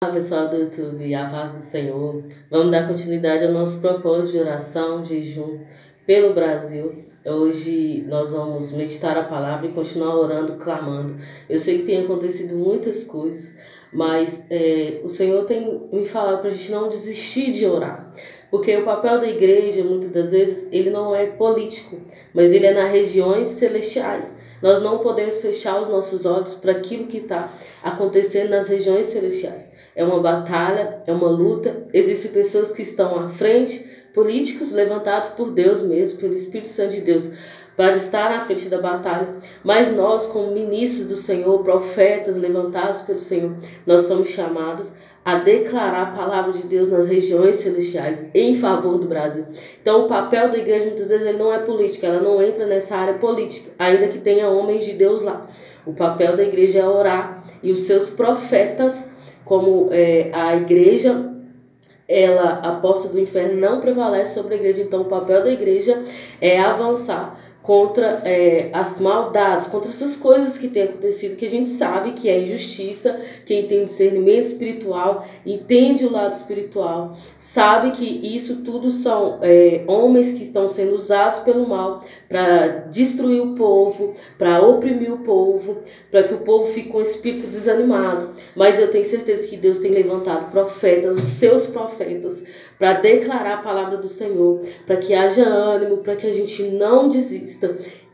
Olá pessoal do YouTube, a paz do Senhor. Vamos dar continuidade ao nosso propósito de oração, jejum pelo Brasil. Hoje nós vamos meditar a palavra e continuar orando, clamando. Eu sei que tem acontecido muitas coisas, mas o Senhor tem me falado para a gente não desistir de orar. Porque o papel da igreja, muitas das vezes, ele não é político, mas ele é nas regiões celestiais. Nós não podemos fechar os nossos olhos para aquilo que está acontecendo nas regiões celestiais. É uma batalha, é uma luta. Existem pessoas que estão à frente, políticos levantados por Deus mesmo, pelo Espírito Santo de Deus, para estar à frente da batalha. Mas nós, como ministros do Senhor, profetas levantados pelo Senhor, nós somos chamados a declarar a palavra de Deus nas regiões celestiais em favor do Brasil. Então o papel da igreja muitas vezes ele não é político, ela não entra nessa área política, ainda que tenha homens de Deus lá. O papel da igreja é orar, e os seus profetas, como a igreja, a porta do inferno não prevalece sobre a igreja. Então o papel da igreja é avançar contra as maldades, contra essas coisas que têm acontecido, que a gente sabe que é injustiça. Quem tem discernimento espiritual, entende o lado espiritual, sabe que isso tudo são homens que estão sendo usados pelo mal para destruir o povo, para oprimir o povo, para que o povo fique com o espírito desanimado. Mas eu tenho certeza que Deus tem levantado profetas, os seus profetas, para declarar a palavra do Senhor, para que haja ânimo, para que a gente não desista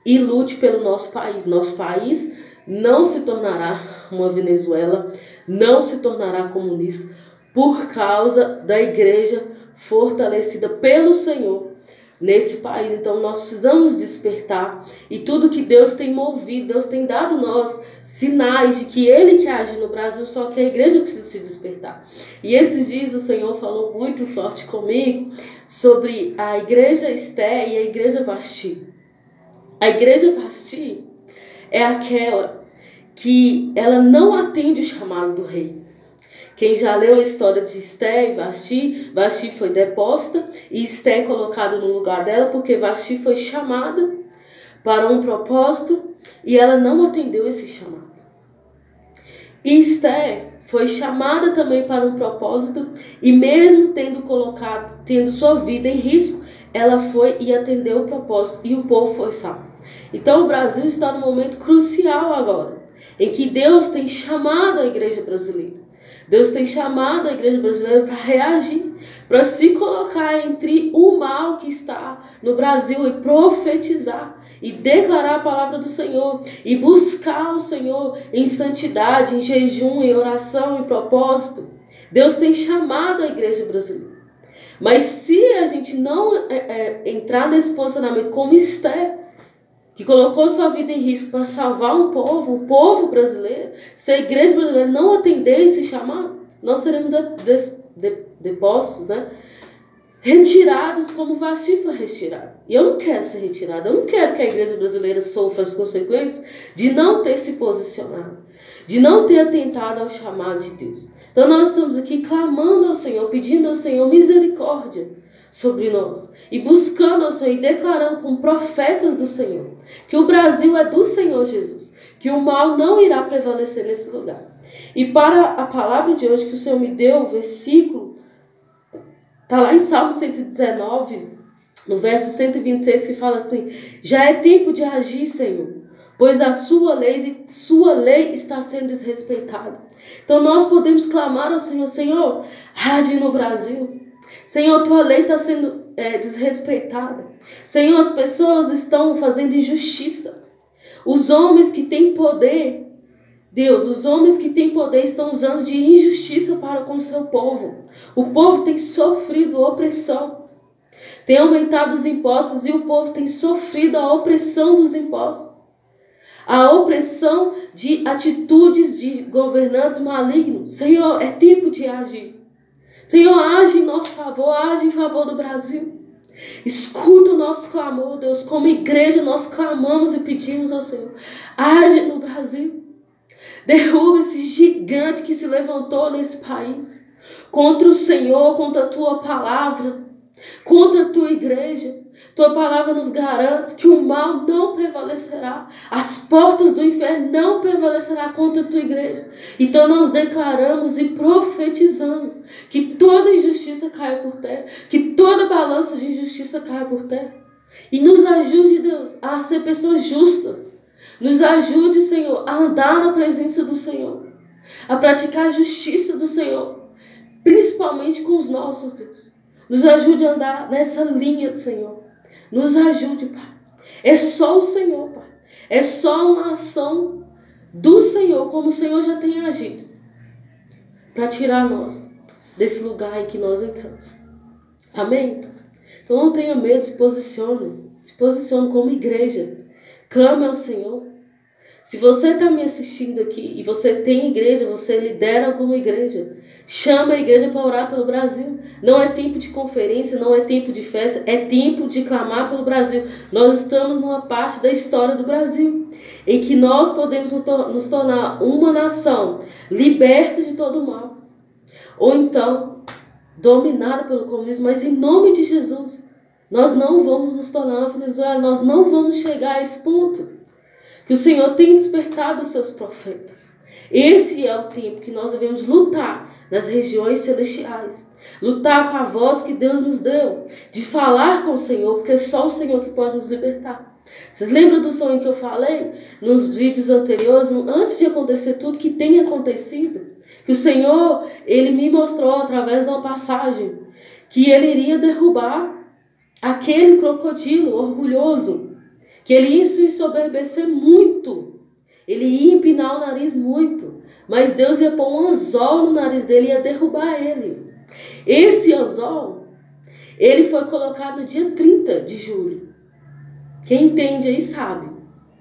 e lute pelo nosso país. Nosso país não se tornará uma Venezuela, não se tornará comunista por causa da igreja fortalecida pelo Senhor nesse país. Então nós precisamos despertar, e tudo que Deus tem movido, Deus tem dado nós sinais de que Ele quer agir no Brasil, só que a igreja precisa se despertar. E esses dias o Senhor falou muito forte comigo sobre a igreja Esté e a igreja Vasti. A igreja Vasti é aquela que ela não atende o chamado do rei. Quem já leu a história de Esté e Vasti, Vasti foi deposta e Esté é colocada no lugar dela porque Vasti foi chamada para um propósito e ela não atendeu esse chamado. E Esté foi chamada também para um propósito e mesmo tendo sua vida em risco, ela foi e atendeu o propósito e o povo foi salvo. Então o Brasil está num momento crucial agora, em que Deus tem chamado a igreja brasileira. Deus tem chamado a igreja brasileira para reagir, para se colocar entre o mal que está no Brasil e profetizar e declarar a palavra do Senhor e buscar o Senhor em santidade, em jejum, em oração, em propósito. Deus tem chamado a igreja brasileira. Mas se a gente não entrar nesse posicionamento como Esté, que colocou sua vida em risco para salvar o povo brasileiro, se a igreja brasileira não atender esse chamado, nós seremos depostos, retirados como Vasti foi retirado. E eu não quero ser retirado, eu não quero que a igreja brasileira sofra as consequências de não ter se posicionado, de não ter atentado ao chamado de Deus. Então nós estamos aqui clamando ao Senhor, pedindo ao Senhor misericórdia sobre nós e buscando ao Senhor e declarando como profetas do Senhor que o Brasil é do Senhor Jesus, que o mal não irá prevalecer nesse lugar. E para a palavra de hoje que o Senhor me deu, o versículo está lá em Salmo 119, no verso 126, que fala assim: já é tempo de agir, Senhor, pois a sua lei está sendo desrespeitada. Então nós podemos clamar ao Senhor: Senhor, age no Brasil. Senhor, tua lei está sendo desrespeitada. Senhor, as pessoas estão fazendo injustiça. Os homens que têm poder, Deus, os homens que têm poder estão usando de injustiça para com o seu povo. O povo tem sofrido opressão. Tem aumentado os impostos e o povo tem sofrido a opressão dos impostos. A opressão de atitudes de governantes malignos. Senhor, é tempo de agir. Senhor, age em nosso favor, age em favor do Brasil. Escuta o nosso clamor, Deus. Como igreja nós clamamos e pedimos ao Senhor: age no Brasil. Derruba esse gigante que se levantou nesse país contra o Senhor, contra a tua palavra, contra a tua igreja. Tua palavra nos garante que o mal não prevalecerá. As portas do inferno não prevalecerá contra a tua igreja. Então nós declaramos e profetizamos que toda injustiça caia por terra, que toda balança de injustiça caia por terra. E nos ajude, Deus, a ser pessoas justas. Nos ajude, Senhor, a andar na presença do Senhor, a praticar a justiça do Senhor, principalmente com os nossos, Deus. Nos ajude a andar nessa linha, Senhor. Nos ajude, Pai. É só o Senhor, Pai. É só uma ação do Senhor, como o Senhor já tem agido, para tirar nós desse lugar em que nós entramos. Amém? Então não tenha medo, se posicione. Se posicione como igreja. Clame ao Senhor. Se você está me assistindo aqui e você tem igreja, você lidera alguma igreja, chama a igreja para orar pelo Brasil. Não é tempo de conferência, não é tempo de festa, é tempo de clamar pelo Brasil. Nós estamos numa parte da história do Brasil em que nós podemos nos tornar uma nação liberta de todo o mal. Ou então, dominada pelo comunismo, mas em nome de Jesus, nós não vamos nos tornar uma Venezuela, nós não vamos chegar a esse ponto. Que o Senhor tem despertado os seus profetas. Esse é o tempo que nós devemos lutar nas regiões celestiais. Lutar com a voz que Deus nos deu. De falar com o Senhor, porque é só o Senhor que pode nos libertar. Vocês lembram do sonho que eu falei nos vídeos anteriores, antes de acontecer tudo que tem acontecido? Que o Senhor, Ele me mostrou através de uma passagem que Ele iria derrubar aquele crocodilo orgulhoso, que ele ia se ensoberbecer muito, ele ia empinar o nariz muito, mas Deus ia pôr um anzol no nariz dele e ia derrubar ele. Esse anzol, ele foi colocado no dia 30 de julho. Quem entende aí sabe.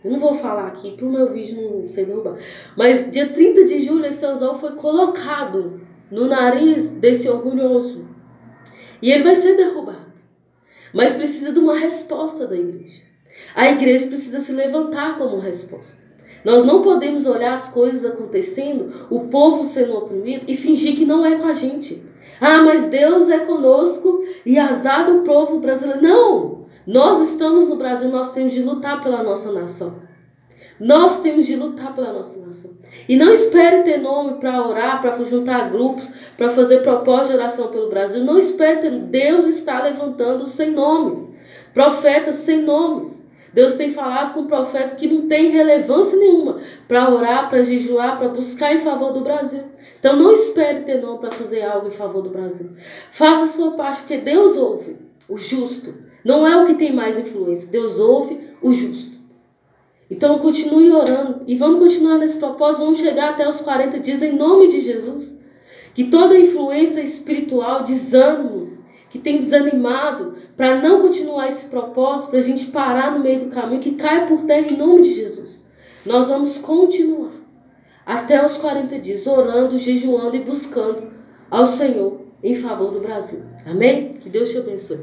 Eu não vou falar aqui para o meu vídeo não ser derrubado. Mas dia 30 de julho esse anzol foi colocado no nariz desse orgulhoso. E ele vai ser derrubado. Mas precisa de uma resposta da igreja. A igreja precisa se levantar como resposta. Nós não podemos olhar as coisas acontecendo, o povo sendo oprimido e fingir que não é com a gente. Ah, mas Deus é conosco e azar do povo brasileiro. Não! Nós estamos no Brasil, nós temos de lutar pela nossa nação. Nós temos de lutar pela nossa nação. E não espere ter nome para orar, para juntar grupos, para fazer propósito de oração pelo Brasil. Não espere ter. Deus está levantando sem nomes. Profetas sem nomes. Deus tem falado com profetas que não têm relevância nenhuma para orar, para jejuar, para buscar em favor do Brasil. Então não espere ter nome para fazer algo em favor do Brasil. Faça a sua parte, porque Deus ouve o justo. Não é o que tem mais influência. Deus ouve o justo. Então continue orando e vamos continuar nesse propósito. Vamos chegar até os 40 dias em nome de Jesus. Que toda influência espiritual, desânimo, que tem desanimado para não continuar esse propósito, para a gente parar no meio do caminho, que caia por terra em nome de Jesus. Nós vamos continuar até os 40 dias, orando, jejuando e buscando ao Senhor em favor do Brasil. Amém? Que Deus te abençoe.